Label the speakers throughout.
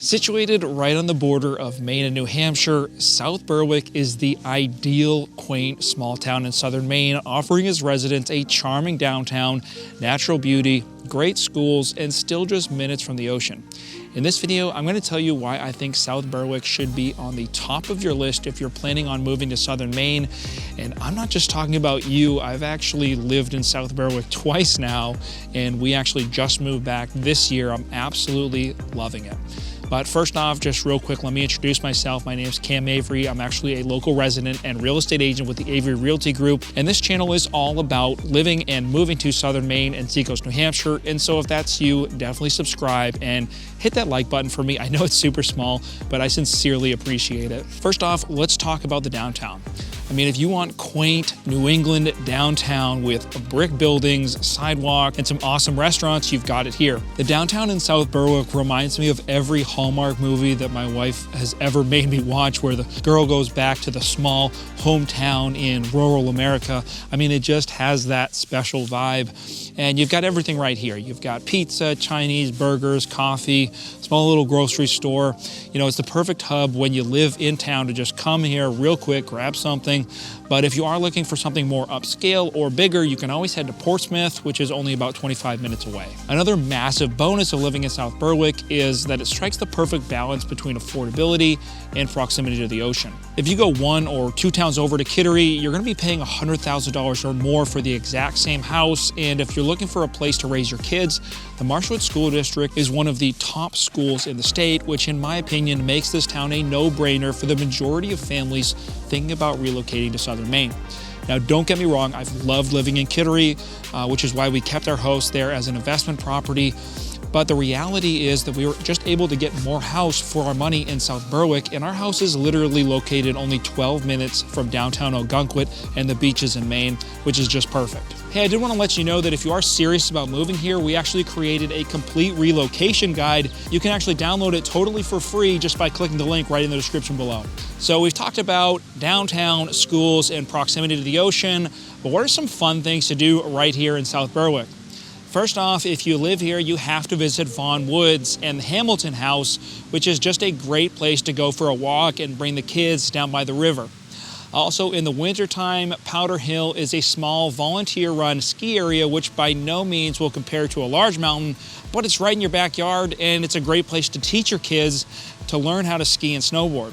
Speaker 1: Situated right on the border of Maine and New Hampshire, South Berwick is the ideal, quaint, small town in southern Maine, offering its residents a charming downtown, natural beauty, great schools, and still just minutes from the ocean. In this video, I'm going to tell you why I think South Berwick should be on the top of your list if you're planning on moving to southern Maine. And I'm not just talking about you. I've actually lived in South Berwick twice now, and we actually just moved back this year. I'm absolutely loving it. But first off, just real quick, let me introduce myself. My name is Cam Avery. I'm actually a local resident and real estate agent with the Avery Realty Group. And this channel is all about living and moving to southern Maine and Seacoast, New Hampshire. And so if that's you, definitely subscribe and hit that like button for me. I know it's super small, but I sincerely appreciate it. First off, let's talk about the downtown. I mean, if you want quaint New England downtown with brick buildings, sidewalk, and some awesome restaurants, you've got it here. The downtown in South Berwick reminds me of every Hallmark movie that my wife has ever made me watch, where the girl goes back to the small hometown in rural America. I mean, it just has that special vibe. And you've got everything right here. You've got pizza, Chinese, burgers, coffee, small little grocery store. You know, it's the perfect hub when you live in town to just come here real quick, grab something. But if you are looking for something more upscale or bigger, you can always head to Portsmouth, which is only about 25 minutes away. Another massive bonus of living in South Berwick is that it strikes the perfect balance between affordability and proximity to the ocean. If you go 1 or 2 towns over to Kittery, you're going to be paying $100,000 or more for the exact same house. And if you're looking for a place to raise your kids, the Marshwood School District is one of the top schools in the state, which in my opinion makes this town a no-brainer for the majority of families thinking about relocating to southern Maine. Now, don't get me wrong, I've loved living in Kittery, which is why we kept our house there as an investment property. But the reality is that we were just able to get more house for our money in South Berwick, and our house is literally located only 12 minutes from downtown Ogunquit and the beaches in Maine, which is just perfect. Hey, I did want to let you know that if you are serious about moving here, we actually created a complete relocation guide. You can actually download it totally for free just by clicking the link right in the description below. So we've talked about downtown, schools, and proximity to the ocean, but what are some fun things to do right here in South Berwick? First off, if you live here, you have to visit Vaughan Woods and the Hamilton House, which is just a great place to go for a walk and bring the kids down by the river. Also, in the wintertime, Powder Hill is a small volunteer-run ski area, which by no means will compare to a large mountain, but it's right in your backyard, and it's a great place to teach your kids to learn how to ski and snowboard.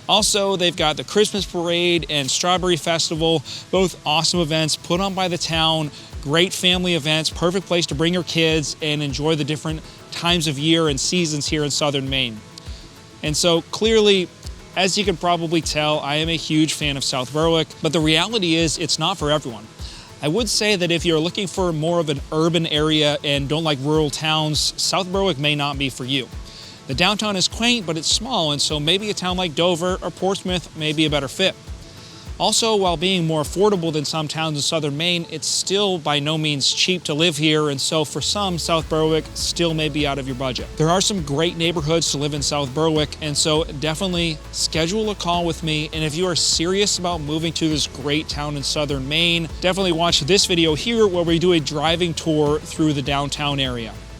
Speaker 1: Also, they've got the Christmas Parade and Strawberry Festival, both awesome events put on by the town, great family events, perfect place to bring your kids and enjoy the different times of year and seasons here in southern Maine. And so clearly, as you can probably tell, I am a huge fan of South Berwick, but the reality is it's not for everyone. I would say that if you're looking for more of an urban area and don't like rural towns, South Berwick may not be for you. The downtown is quaint, but it's small, and so maybe a town like Dover or Portsmouth may be a better fit. Also, while being more affordable than some towns in southern Maine, it's still by no means cheap to live here, and so for some, South Berwick still may be out of your budget. There are some great neighborhoods to live in South Berwick, and so definitely schedule a call with me. And if you are serious about moving to this great town in southern Maine, definitely watch this video here where we do a driving tour through the downtown area.